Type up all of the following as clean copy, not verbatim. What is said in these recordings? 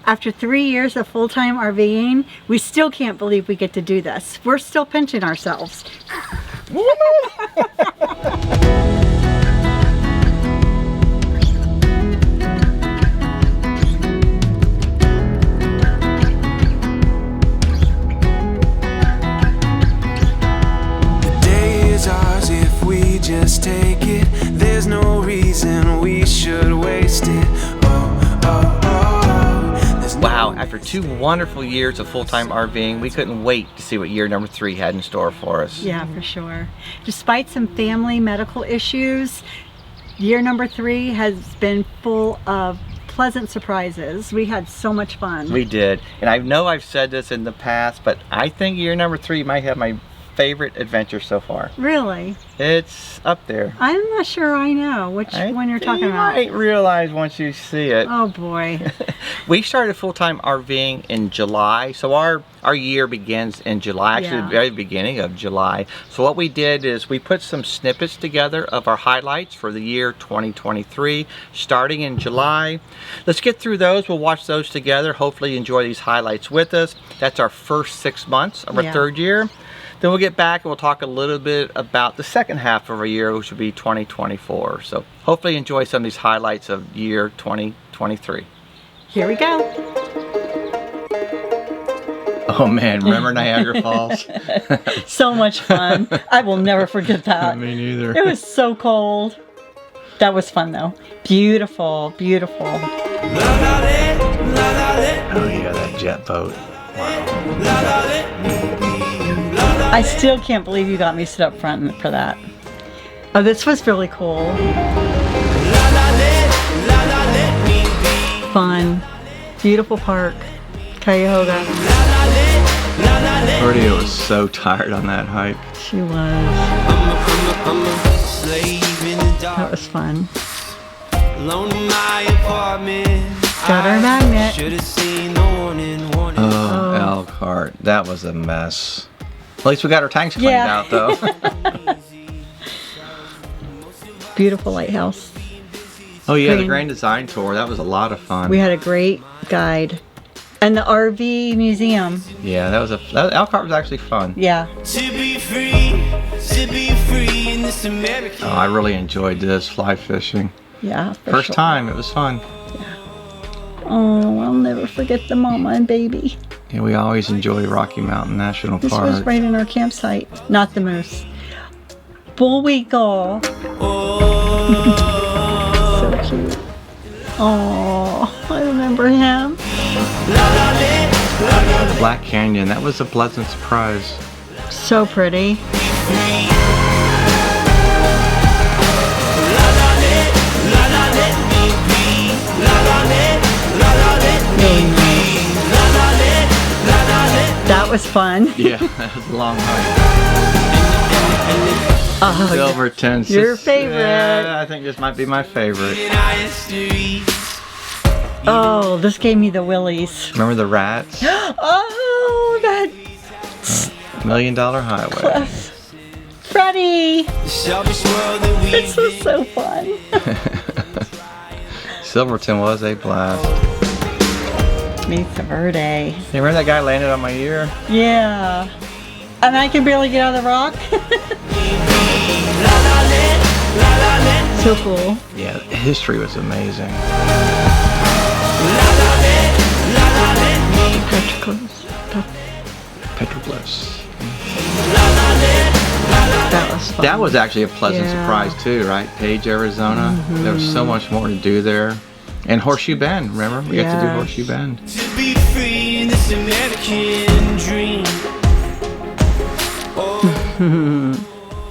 After 3 years of full-time RVing, we still can't believe we get to do this. We're still pinching ourselves. Just take it, there's no reason we should waste it. Wow, after 2 wonderful years of full-time RVing, we couldn't wait to see what year number 3 had in store for us. Yeah, for sure. Despite some family medical issues, year number 3 has been full of pleasant surprises. We had so much fun. We did, and I know I've said this in the past, but I think year number 3 might have my favorite adventure so far. Really? It's up there. I'm not sure I know which one you're talking about. You might realize once you see it. Oh boy. We started full-time RVing in July, so our year begins in July, actually the very beginning of July. So what we did is we put some snippets together of our highlights for the year 2023, starting in July. Let's get through those. We'll watch those together. Hopefully you enjoy these highlights with us. That's our first 6 months of our 3rd year. Then we'll get back and we'll talk a little bit about the second half of our year, which will be 2024. So hopefully you enjoy some of these highlights of year 2023. Here we go. Oh man, remember Niagara Falls? So much fun. I will never forget that. Me neither. It was so cold. That was fun though. Beautiful, beautiful. Oh yeah, that jet boat. Wow. I still can't believe you got me sit up front for that. Oh, this was really cool. Fun. Beautiful park. Cuyahoga. Cordia was so tired on that hike. She was. That was fun. Got our magnet. Oh, Elkhart. That was a mess. At least we got our tanks cleaned out though. Beautiful lighthouse. Oh yeah, the Grand Design Tour. That was a lot of fun. We had a great guide. And the RV museum. Yeah, Elkhart was actually fun. Yeah. Oh, I really enjoyed this fly fishing. Yeah. First time, it was fun. Yeah. Oh, I'll never forget the mama and baby. Yeah, we always enjoy Rocky Mountain National Park. This was right in our campsite. Not the moose. Bullweagle. So cute. Oh, I remember him. The Black Canyon, that was a pleasant surprise. So pretty. Really nice. That was fun. Yeah, that was a long hike. Oh, Silverton. Your favorite. Yeah, I think this might be my favorite. Oh, this gave me the willies. Remember the rats? Oh, that $1 Million Highway. Cliff. Freddie. This was so fun. Silverton was a blast. Mesa Verde. Hey, remember that guy landed on my ear? Yeah. And I can barely get out of the rock. So cool. Yeah, history was amazing. Petroglyphs. That was fun. That was actually a pleasant surprise too, right? Page, Arizona. There was so much more to do there. And Horseshoe Bend, remember? We got to do Horseshoe Bend. To be free in this American dream.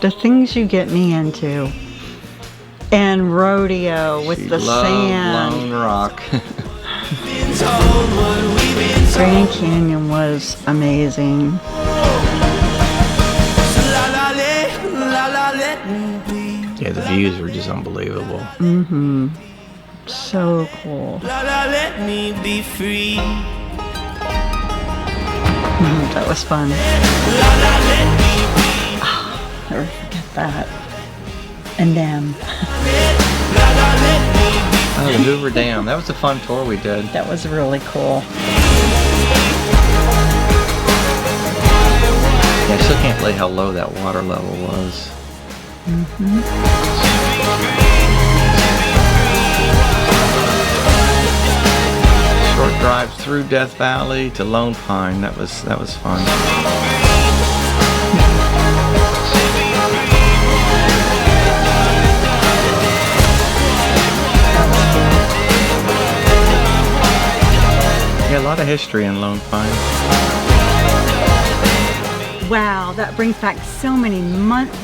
The things you get me into. And rodeo with the sand. Lone Rock. Grand Canyon was amazing. Yeah, the views were just unbelievable. Mm-hmm. So cool. Let me be free. That was fun. Oh, never forget that. And them. Let me be Oh, the Hoover Dam. That was a fun tour we did. That was really cool. Yeah, I still can't believe how low that water level was. Short drive through Death Valley to Lone Pine. That was fun. Yeah, a lot of history in Lone Pine. Wow, that brings back so many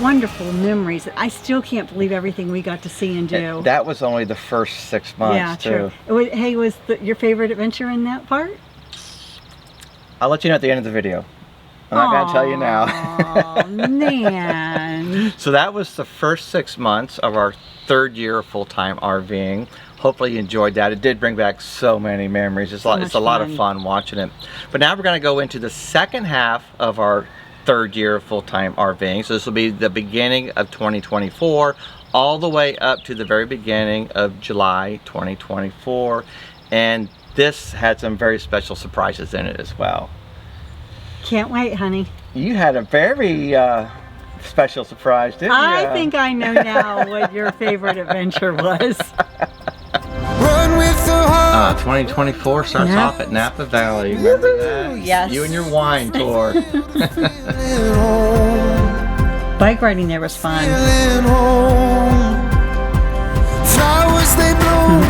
wonderful memories. I still can't believe everything we got to see and do. That was only the first 6 months, Yeah, too. true. Hey, was your favorite adventure in that part? I'll let you know at the end of the video. I'm not going to tell you now. Oh, man. So that was the first 6 months of our 3rd year of full-time RVing. Hopefully you enjoyed that. It did bring back so many memories. It's a lot of fun watching it. But now we're going to go into the second half of our 3rd year of full-time RVing. So this will be the beginning of 2024 all the way up to the very beginning of July 2024. And this had some very special surprises in it as well. Can't wait, honey. You had a very special surprise, didn't you? I think I know now what your favorite adventure was. Run with the heart. 2024 starts Yeah. off at Napa Valley. Remember that? Yes. You and your wine tour. Bike riding there was fun. Flowers they bloom.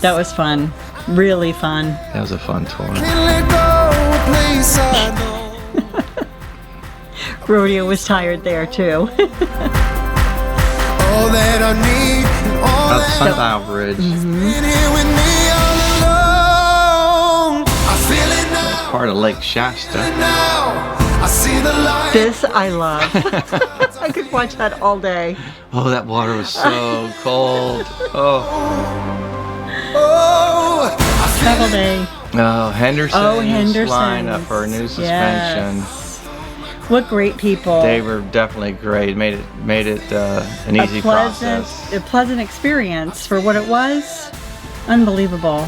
That was fun. Really fun. That was a fun tour. Can't let go a place I know. Rodeo was tired there too. All that I need and all That's that Sundial Bridge. been here with me all along. I feel it now. Part of Lake Shasta. Now I see the light. This I love. I could watch that all day. Oh, that water was so cold. Oh, Oh, I feel Travel day. oh, Henderson's Oh, Henderson's. lineup for a new suspension. Yes. What great people. They were definitely great. Made it an easy process. A pleasant experience for what it was. Unbelievable.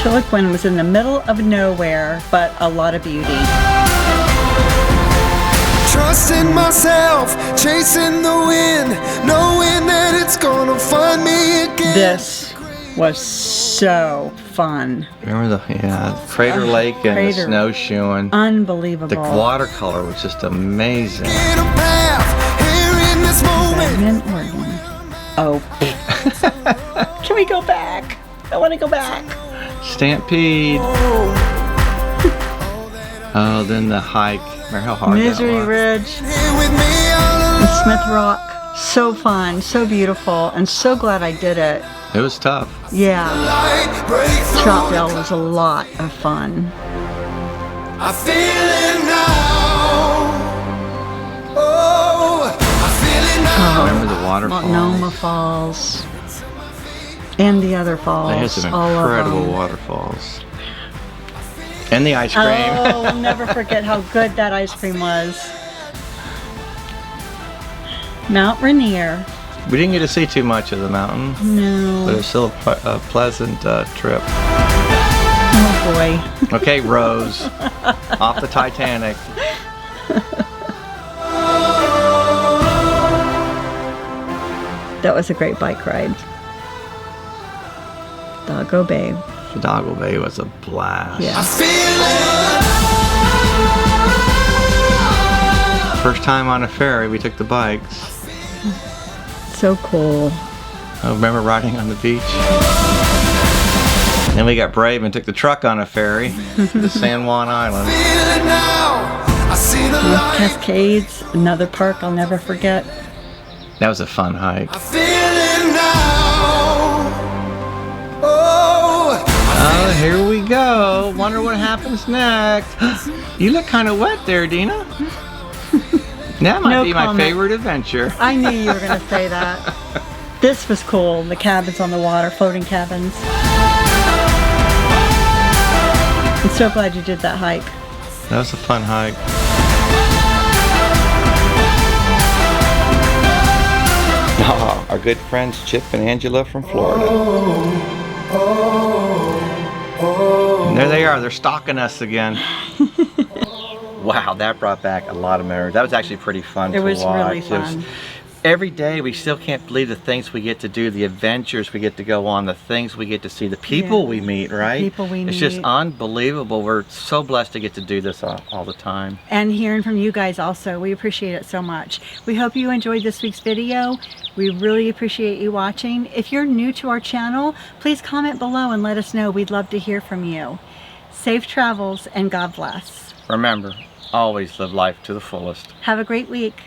Chiloquin was in the middle of nowhere, but a lot of beauty. trusting myself, chasing the wind, knowing that it's gonna find me again. This was so fun. Remember the Crater Lake and the Crater. snowshoeing. Unbelievable. The watercolor was just amazing. In a path, here in this moment. Redmond, Oregon. Oh. Can we go back? I want to go back. Stampede. Oh, then the hike. Remember how hard Misery that was? Ridge Here with me all and alone. Smith Rock. So fun, so beautiful, and so glad I did it. It was tough. Yeah. Light break through. Troutdale was a lot of fun. I feel it now. Oh, I feel it now. Remember the waterfall? Multnomah Falls. And the other falls. They had some all of incredible them. waterfalls. And the ice cream. Oh, we'll never forget how good that ice cream was. Mount Rainier. We didn't get to see too much of the mountain, but it No. was still a pleasant trip. Oh boy. Okay, Rose, off the Titanic. That was a great bike ride. Doggo Bay. Hidalgo Bay was a blast. Yeah. I feel it. First time on a ferry, we took the bikes. So cool. I remember riding on the beach. Then we got brave and took the truck on a ferry to San Juan Island. Feel it now. I see the light. Cascades, another park I'll never forget. That was a fun hike. I feel it now. Oh, Oh, here we go. Wonder what happens next. You look kind of wet there, Dina. That might No be my comment. favorite adventure. I knew you were going to say that. This was cool. The cabins on the water, floating cabins. I'm so glad you did that hike. That was a fun hike. Our good friends Chip and Angela from Florida. And there they are, they're stalking us again. Wow, that brought back a lot of memories. That was actually pretty fun to watch. It was really fun. Every day we still can't believe the things we get to do, the adventures we get to go on, the things we get to see, the people we meet, right? People we meet. It's just unbelievable. We're so blessed to get to do this all the time. And hearing from you guys also. We appreciate it so much. We hope you enjoyed this week's video. We really appreciate you watching. If you're new to our channel, please comment below and let us know. We'd love to hear from you. Safe travels and God bless. Remember, always live life to the fullest. Have a great week.